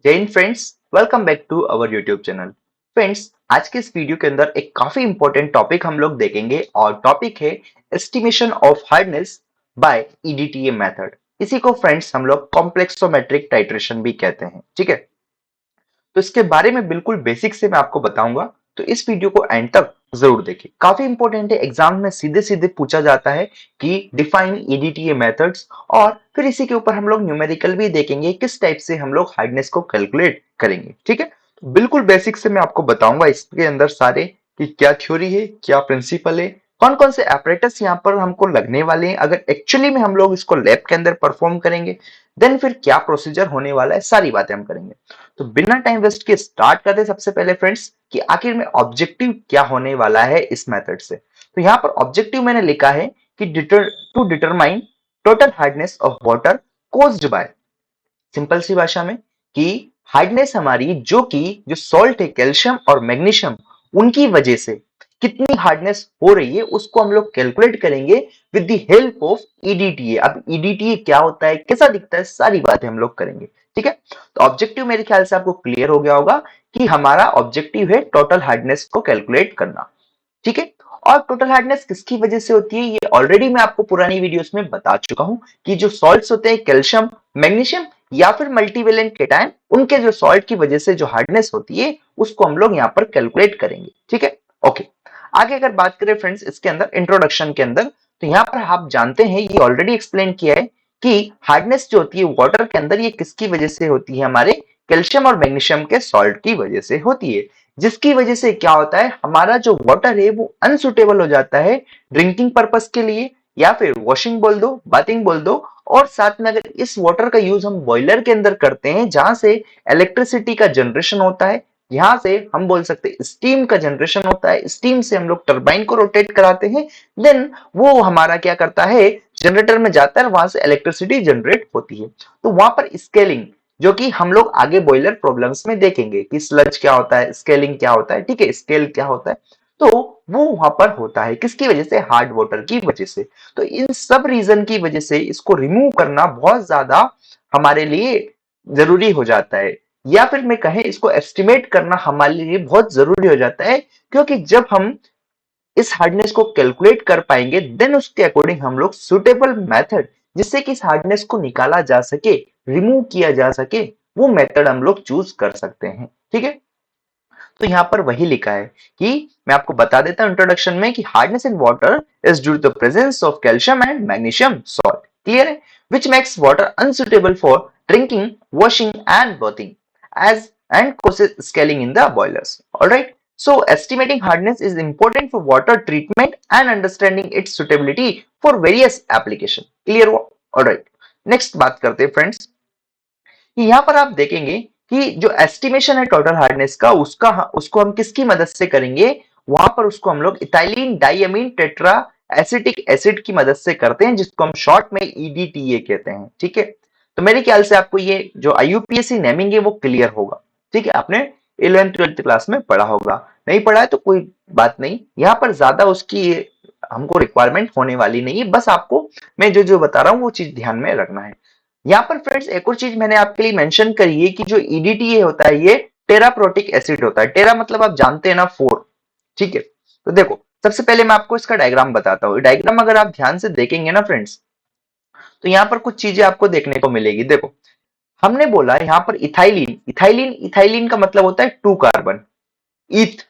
जय हिंद friends, welcome back to our YouTube channel. Friends, आज के इस वीडियो के अंदर एक काफी इंपॉर्टेंट टॉपिक हम लोग देखेंगे और टॉपिक है estimation of hardness by EDTA method. इसी को फ्रेंड्स हम लोग कॉम्प्लेक्सोमेट्रिक टाइट्रेशन भी कहते हैं। ठीक है, तो इसके बारे में बिल्कुल बेसिक से मैं आपको बताऊंगा, तो इस वीडियो को एंड तक जरूर देखिए। काफी इंपॉर्टेंट है, एग्जाम में सीधे सीधे पूछा जाता है कि डिफाइन ईडीटीए मेथड्स, और फिर इसी के ऊपर हम लोग न्यूमेरिकल भी देखेंगे किस टाइप से हम लोग हार्डनेस को कैलकुलेट करेंगे। ठीक है, तो बिल्कुल बेसिक से मैं आपको बताऊंगा इसके अंदर सारे कि क्या थ्योरी है, क्या प्रिंसिपल है, कौन कौन से एपरेटस यहाँ पर हमको लगने वाले हैं, अगर एक्चुअली में हम लोग इसको लैब के अंदर परफॉर्म करेंगे देन फिर क्या प्रोसीजर होने वाला है, सारी बातें हम करेंगे। तो बिना टाइम वेस्ट के स्टार्ट करते हैं सबसे पहले फ्रेंड्स कि आखिर में ऑब्जेक्टिव क्या होने वाला है इस मेथड से। तो यहाँ पर ऑब्जेक्टिव मैंने लिखा है कि to determine total hardness of water caused by, simple सी भाषा में कि हार्डनेस हमारी जो सॉल्ट है, कैल्शियम और मैग्नीशियम, उनकी वजह से कितनी हार्डनेस हो रही है उसको हम लोग कैलकुलेट करेंगे with the help of EDTA. अब ईडीटीए क्या होता है, कैसा दिखता है, सारी बातें हम लोग करेंगे। ठीक है, तो ऑब्जेक्टिव मेरे ख्याल से आपको क्लियर हो गया होगा कि हमारा ऑब्जेक्टिव है टोटल हार्डनेस को कैलकुलेट करना। ठीक है, और टोटल हार्डनेस किसकी वजह से होती है ये ऑलरेडी मैं आपको पुरानी वीडियोस में बता चुका हूं कि जो सॉल्ट्स होते हैं, कैल्शियम, मैग्नीशियम या फिर मल्टीवेलेंट केटायन, उनके जो सॉल्ट की वजह से जो हार्डनेस होती है उसको हम लोग यहाँ पर कैलकुलेट करेंगे। ठीक है, ओके। आगे अगर बात करें फ्रेंड्स इसके अंदर इंट्रोडक्शन के अंदर, तो यहाँ पर आप जानते हैं, ये ऑलरेडी एक्सप्लेन किया है कि हार्डनेस जो होती है वाटर के अंदर ये किसकी वजह से होती है, हमारे कैल्शियम और मैग्नीशियम के सॉल्ट की वजह से होती है, जिसकी वजह से क्या होता है, हमारा जो वाटर है वो अनसुटेबल हो जाता है ड्रिंकिंग पर्पस के लिए, या फिर वॉशिंग बोल दो, बाथिंग बोल दो। और साथ में अगर इस वाटर का यूज हम बॉयलर के अंदर करते हैं जहां से इलेक्ट्रिसिटी का जनरेशन होता है, यहां से हम बोल सकते हैं स्टीम का जनरेशन होता है, स्टीम से हम लोग टरबाइन को रोटेट कराते हैं, देन वो हमारा क्या करता है, जनरेटर में जाता है, वहां से इलेक्ट्रिसिटी जनरेट होती है। तो वहां पर स्केलिंग, जो कि हम लोग आगे बॉयलर प्रॉब्लम्स में देखेंगे कि स्लज क्या होता है, स्केलिंग क्या होता है, ठीक है, स्केल क्या होता है, तो वो वहां पर होता है किसकी वजह से, हार्ड वाटर की वजह से। तो इन सब रीजन की वजह से इसको रिमूव करना बहुत ज्यादा हमारे लिए जरूरी हो जाता है, या फिर मैं कहें इसको एस्टिमेट करना हमारे लिए बहुत जरूरी हो जाता है, क्योंकि जब हम इस हार्डनेस को कैलकुलेट कर पाएंगे देन उसके अकॉर्डिंग हम लोग सुटेबल मेथड जिससे कि इस हार्डनेस को निकाला जा सके, रिमूव किया जा सके, वो मेथड हम लोग चूज कर सकते हैं। ठीक है, तो यहाँ पर वही लिखा है कि मैं आपको बता देता हूं इंट्रोडक्शन में कि hardness in water is due to the presence of calcium and magnesium salt, clear है, which makes water unsuitable for drinking, washing and bathing as and causes scaling in the boilers. All right, so estimating hardness is important for water treatment and understanding its suitability for various application. Clear हुआ? All right, next बात करते हैं friends, यहाँ पर आप देखेंगे कि जो एस्टिमेशन है टोटल हार्डनेस का, उसको हम किसकी मदद से करेंगे, वहां पर उसको हम लोग इथाइलिन डाइअमीन टेट्रा एसिटिक एसिड की मदद से करते हैं, जिसको हम शॉर्ट में ईडीटीए कहते हैं। ठीक है, तो मेरे ख्याल से आपको ये जो आईयूपीएससी नेमिंग है वो क्लियर होगा। ठीक है, आपने 11th 12th क्लास में पढ़ा होगा, नहीं पढ़ा है तो कोई बात नहीं, यहाँ पर ज्यादा उसकी हमको रिक्वायरमेंट होने वाली नहीं है, बस आपको मैं जो जो बता रहा हूँ वो चीज ध्यान में रखना है। यहाँ पर फ्रेंड्स एक और चीज मैंने आपके लिए मेंशन करी है कि जो ईडीटीए होता है ये टेराप्रोटिक एसिड होता है। टेरा मतलब आप जानते हैं ना, 4। ठीक है, तो देखो सबसे पहले मैं आपको इसका डायग्राम बताता हूँ। डायग्राम अगर आप ध्यान से देखेंगे ना फ्रेंड्स, तो यहाँ पर कुछ चीजें आपको देखने को मिलेगी। देखो, हमने बोला यहाँ पर इथाइलिन, इथाइलिन इथाइलिन का मतलब होता है 2 कार्बन, ईथ।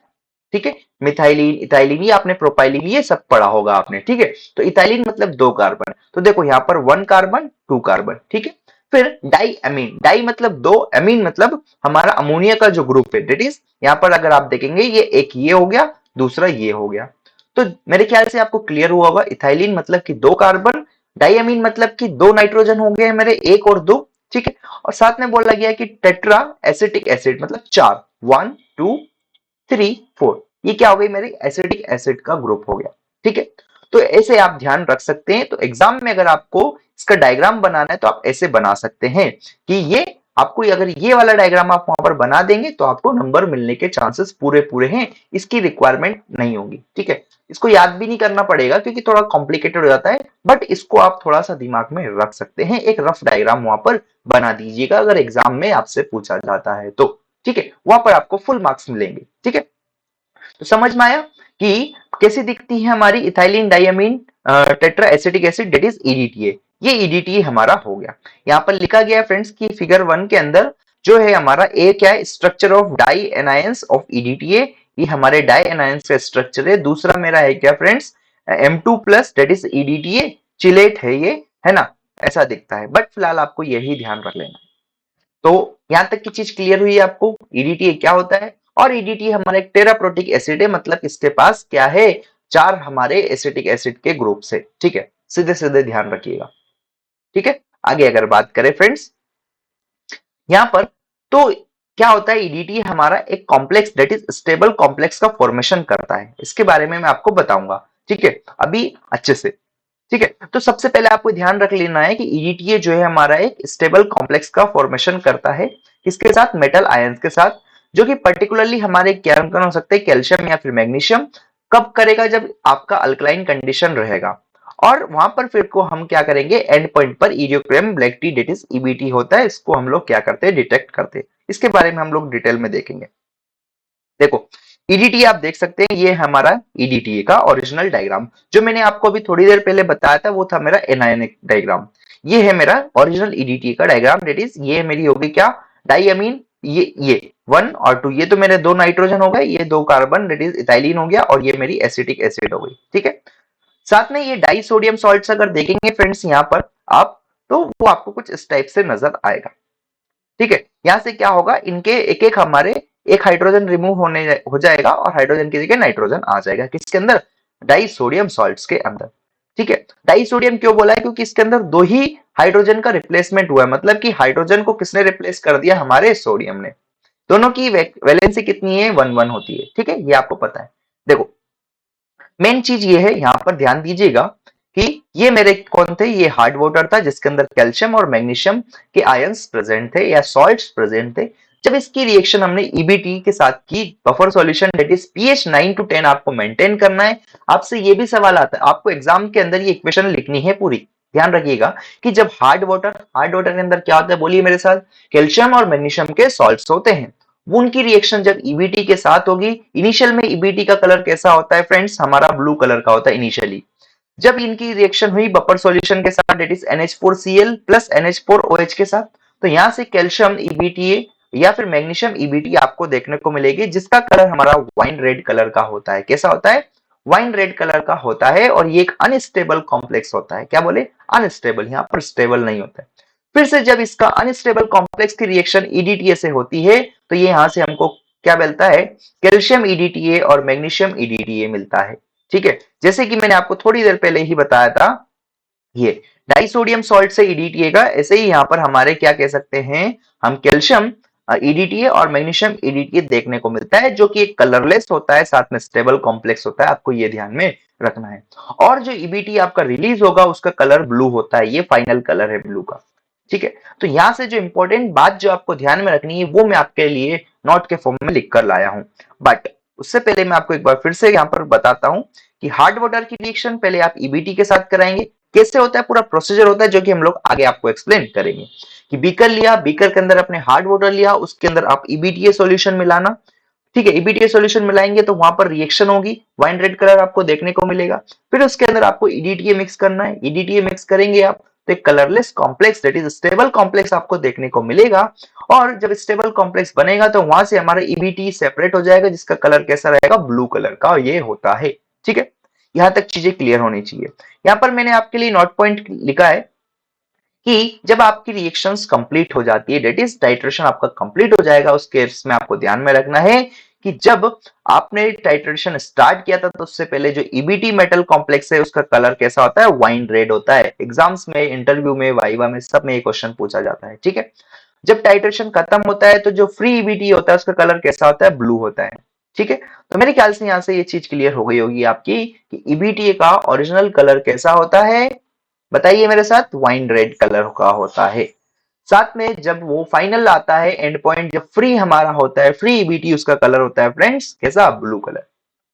ठीक है, मिथाइलिन, इथाइलिन, ये आपने प्रोपाइलिन ये सब पढ़ा होगा आपने। ठीक है, तो इथाइलिन मतलब 2 कार्बन, तो देखो यहाँ पर 1 कार्बन 2 कार्बन। ठीक है, फिर डाई अमीन, डाई मतलब 2, अमीन मतलब हमारा अमोनिया का जो ग्रुप है, डेट इज यहाँ पर अगर आप देखेंगे ये एक ये हो गया, दूसरा ये हो गया। तो मेरे ख्याल से आपको क्लियर हुआ होगा, इथाइलिन मतलब कि 2 कार्बन, डाइअमीन मतलब कि 2 नाइट्रोजन हो गए मेरे, 1 और 2। ठीक है, और साथ में बोला गया कि टेट्रा एसिटिक एसिड मतलब 4, 1 2 3 4, ये क्या हो गई मेरी एसिडिक एसिड का ग्रुप हो गया। ठीक है, तो ऐसे आप ध्यान रख सकते हैं। तो एग्जाम में अगर आपको इसका डायग्राम बनाना है तो आप ऐसे बना सकते हैं कि ये आपको अगर ये वाला डायग्राम आप वहां पर बना देंगे तो आपको नंबर मिलने के चांसेस पूरे पूरे हैं, इसकी रिक्वायरमेंट नहीं होगी। ठीक है, इसको याद भी नहीं करना पड़ेगा क्योंकि थोड़ा कॉम्प्लिकेटेड हो जाता है, बट इसको आप थोड़ा सा दिमाग में रख सकते हैं, एक रफ डायग्राम वहां पर बना दीजिएगा अगर एग्जाम में आपसे पूछा जाता है तो। ठीक है, वहां पर आपको फुल मार्क्स मिलेंगे। ठीक है, तो समझ में आया कि कैसी दिखती है हमारी ethylene diamine tetra acetic acid, that is EDTA. ये ईडीटीए हमारा हो गया। यहाँ पर लिखा गया है फ्रेंड्स की फिगर 1 के अंदर जो है हमारा ए क्या है, structure of di anions of EDTA, ये हमारे डाई एनायंस का स्ट्रक्चर है। दूसरा मेरा है क्या friends, M2 plus that is EDTA, chelate है ये, है ना, ऐसा दिखता है। बट फिलहाल आपको यही ध्यान रख लेना। तो यहां तक की चीज क्लियर हुई है आपको, ईडीटी क्या होता है। और ईडीटी हमारा एक टेराप्रोटिक एसिड है, मतलब इसके पास क्या है, 4 हमारे एसिटिक एसिड के ग्रुप से। ठीक है, सीधे सीधे ध्यान रखिएगा। ठीक है, आगे अगर बात करें फ्रेंड्स यहां पर, तो क्या होता है, ईडीटी हमारा एक complex that is stable complex का फॉर्मेशन करता है। इसके बारे में मैं आपको बताऊंगा। ठीक है, अभी अच्छे से। ठीक है, तो सबसे पहले आपको ध्यान रख लेना है कि ईडीटीए जो है हमारा एक स्टेबल कॉम्प्लेक्स का फॉर्मेशन करता है, किसके साथ, मेटल आयंस के साथ, जो कि पर्टिकुलरली हमारे क्या हो सकते हैं, कैल्शियम या फिर मैग्नीशियम। कब करेगा, जब आपका अल्कलाइन कंडीशन रहेगा। और वहां पर फिर को हम क्या करेंगे, एंड पॉइंट पर eriochrome black T that is EBT होता है, इसको हम लोग क्या करते हैं, डिटेक्ट करते हैं। इसके बारे में हम लोग डिटेल में देखेंगे। देखो, ईडीटी आप देख सकते हैं, ये हमारा ईडीटी का ओरिजिनल डायग्राम जो मैंने आपको अभी थोड़ी देर पहले बताया था, वो था मेरा एनायनिक डायग्राम। ये है मेरा ओरिजिनल ईडीटी का डायग्राम, डेट इज ये मेरी होगी क्या, डाइअमीन, ये 1 और 2, ये तो मेरे 2 नाइट्रोजन हो गए, ये 2 कार्बन डेट इज इथाइलिन हो गया, और ये मेरी एसिटिक एसिड हो गई। ठीक है, साथ में ये डाई सोडियम सॉल्ट्स अगर देखेंगे फ्रेंड्स यहाँ पर आप, तो वो आपको कुछ इस टाइप से नजर आएगा। ठीक है, यहां से क्या होगा, इनके एक एक हमारे एक हाइड्रोजन रिमूव होने हो जाएगा और हाइड्रोजन की जगह नाइट्रोजन आ जाएगा, किसके अंदर, डाई सोडियम सॉल्ट्स के अंदर। ठीक है, डाई सोडियम क्यों बोला है, क्योंकि इसके अंदर 2 ही हाइड्रोजन का रिप्लेसमेंट हुआ है, मतलब कि हाइड्रोजन को किसने रिप्लेस कर दिया, हमारे सोडियम ने। दोनों की वैलेंसी कितनी है, 1 1 होती है। ठीक है, ये आपको पता है। देखो, मेन चीज ये है, यहां पर ध्यान दीजिएगा कि ये मेरे कौन थे, ये हार्ड वाटर था जिसके अंदर कैल्शियम और मैग्नीशियम के आयंस प्रेजेंट थे या सॉल्ट्स प्रेजेंट थे। जब इसकी रिएक्शन हमने ईबीटी के साथ की, buffer solution that is pH 9 to 10 आपको मेंटेन करना है। आपसे ये भी सवाल आता है, आपको एग्जाम के अंदर ये इक्वेशन लिखनी है पूरी। ध्यान रखिएगा कि जब हार्ड वाटर के अंदर क्या होता है, बोलिए मेरे साथ, कैल्शियम और मैग्नीशियम के सॉल्ट्स होते हैं। वो उनकी रिएक्शन जब ईबीटी के साथ होगी, इनिशियल में ईबीटी का कलर कैसा होता है फ्रेंड्स, हमारा ब्लू कलर का होता है इनिशियली। जब इनकी रिएक्शन हुई बफर सॉल्यूशन के साथ, date is NH4Cl plus NH4OH के साथ, तो यहां से कैल्शियम ईबीटीए या फिर मैग्नीशियम ईबीटी आपको देखने को मिलेगी, जिसका कलर हमारा वाइन रेड कलर का होता है। कैसा होता है, वाइन रेड कलर का होता है, और ये एक अनस्टेबल कॉम्प्लेक्स होता है। क्या बोले, अनस्टेबल, यहाँ पर स्टेबल नहीं होता है। फिर से जब इसका अनस्टेबल कॉम्प्लेक्स की रिएक्शन ईडीटीए से होती है, तो ये यहां से हमको क्या मिलता है, कैल्शियम ईडीटीए और मैग्नीशियम ईडीटीए मिलता है। ठीक है, जैसे कि मैंने आपको थोड़ी देर पहले ही बताया था, ये डाइसोडियम सॉल्ट से ईडीटीए का, ऐसे ही यहाँ पर हमारे क्या कह सकते हैं, हम कैल्शियम ईडीटीए और मैग्नीशियम ईडीटीए देखने को मिलता है, जो कि एक कलरलेस होता है, साथ में स्टेबल कॉम्प्लेक्स होता है, आपको ये ध्यान में रखना है। और जो ईबीटी आपका रिलीज होगा उसका कलर ब्लू होता है, ये फाइनल कलर है ब्लू का। ठीक है, तो यहां से जो इंपॉर्टेंट बात जो आपको ध्यान में रखनी है, वो मैं आपके लिए नोट के फॉर्म में लिख कर लाया हूं। बट उससे पहले मैं आपको एक बार फिर से यहाँ पर बताता हूं कि हार्ड वाटर की रिएक्शन पहले आप ईबीटी के साथ कराएंगे, कैसे होता है, पूरा प्रोसीजर होता है, जो कि हम लोग आगे आपको एक्सप्लेन करेंगे। कि बीकर लिया, बीकर के अंदर अपने हार्ड वाटर लिया, उसके अंदर आप ईबीटीए सॉल्यूशन मिलाना। ठीक है, ईबीटीए सॉल्यूशन मिलाएंगे तो वहां पर रिएक्शन होगी, वाइन रेड कलर आपको देखने को मिलेगा। फिर उसके अंदर आपको ईडीटीए मिक्स करना है, ईडीटीए मिक्स करेंगे आप, तो एक colourless complex that is stable complex आपको देखने को मिलेगा। और जब स्टेबल कॉम्प्लेक्स बनेगा तो वहां से हमारा ईबीटी सेपरेट हो जाएगा, जिसका कलर कैसा रहेगा, ब्लू कलर का ये होता है। ठीक है, यहां तक चीजें क्लियर होनी चाहिए। यहाँ पर मैंने आपके लिए नोट पॉइंट लिखा है कि जब आपकी रिएक्शंस कंप्लीट हो जाती है, डेट इज टाइट्रेशन आपका कंप्लीट हो जाएगा, उस केस में आपको ध्यान में रखना है कि जब आपने टाइट्रेशन स्टार्ट किया था, तो उससे पहले जो ईबीटी मेटल कॉम्प्लेक्स है उसका कलर कैसा होता है, वाइन रेड होता है। एग्जाम्स में, इंटरव्यू में, वाइवा में, सब में ये क्वेश्चन पूछा जाता है। ठीक है, जब टाइट्रेशन खत्म होता है तो जो फ्री ईबीटी होता है उसका कलर कैसा होता है, ब्लू होता है। ठीक है, तो मेरे ख्याल से यहां से ये चीज क्लियर हो गई होगी आपकी कि ईबीटी का ओरिजिनल कलर कैसा होता है, बताइए मेरे साथ, वाइन रेड कलर का होता है। साथ में जब वो फाइनल आता है एंड पॉइंट, जब फ्री हमारा होता है, फ्री ईबीटी, उसका कलर होता है फ्रेंड्स कैसा, ब्लू कलर।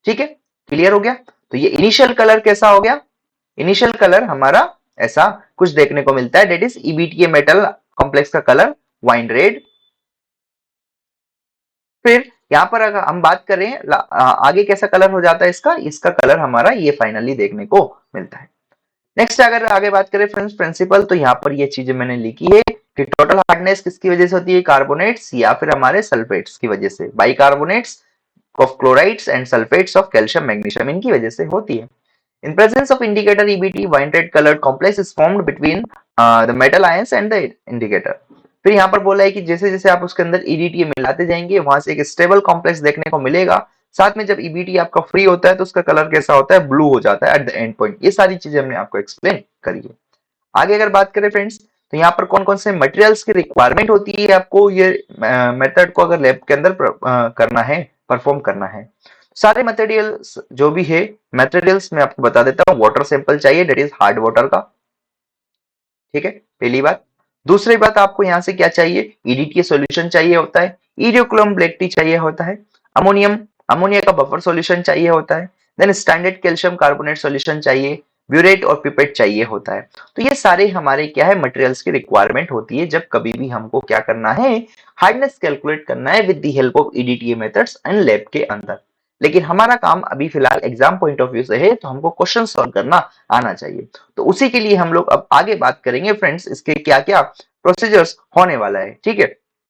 ठीक है, क्लियर हो गया। तो ये इनिशियल कलर कैसा हो गया, इनिशियल कलर हमारा ऐसा कुछ देखने को मिलता है, डेट इज ईबीटीए मेटल कॉम्प्लेक्स का कलर वाइन रेड। फिर यहाँ पर अगर हम बात करें आगे कैसा कलर हो जाता है इसका, इसका कलर हमारा ये फाइनली देखने को मिलता है। नेक्स्ट अगर आगे बात करें फ्रेंड्स प्रिंसिपल, तो यहाँ पर ये चीजें मैंने लिखी है कि टोटल हार्डनेस किसकी वजह से होती है, कार्बोनेट्स या फिर हमारे सल्फेट्स की वजह से, bicarbonates of chlorides and sulphates of calcium magnesium, इनकी वजह से होती है। In presence of indicator EBT, wine red colored complex is formed between the metal ions and the indicator. फिर यहाँ पर बोला है कि जैसे जैसे आप उसके अंदर EDTA मिलाते जाएंगे वहां से एक स्टेबल कॉम्प्लेक्स देखने को मिलेगा। साथ में जब EBT आपका फ्री होता है तो उसका कलर कैसा होता है, ब्लू हो जाता है एट द एंड पॉइंट। ये सारी चीजें हमने आपको एक्सप्लेन करी है। आगे अगर बात करें फ्रेंड्स, तो यहाँ पर कौन कौन से मटेरियल्स की रिक्वायरमेंट होती है आपको ये मेथड को अगर लैब के अंदर करना है, परफॉर्म करना है। सारे मटेरियल्स जो भी है, मटेरियल्स मैं आपको बता देता हूँ। वाटर सैंपल चाहिए, डेट इज हार्ड वाटर का, ठीक है, पहली बात। दूसरी बात आपको यहाँ से क्या चाहिए, ईडीटी सॉल्यूशन चाहिए होता है, इरियोक्लोम ब्लैक टी चाहिए होता है, अमोनियम अमोनिया का बफर सॉल्यूशन चाहिए होता है, then standard calcium carbonate solution चाहिए, ब्यूरेट और पिपेट चाहिए होता है। तो ये सारे हमारे क्या है, मटेरियल्स की रिक्वायरमेंट होती है जब कभी भी हमको क्या करना है, हार्डनेस कैलकुलेट करना है with the help of EDTA methods and lab के अंदर। लेकिन हमारा काम अभी फिलहाल एग्जाम पॉइंट ऑफ व्यू से है, तो हमको क्वेश्चन सॉल्व करना आना चाहिए। तो उसी के लिए हम लोग अब आगे बात करेंगे फ्रेंड्स, इसके क्या क्या प्रोसीजर्स होने वाला है, ठीक है।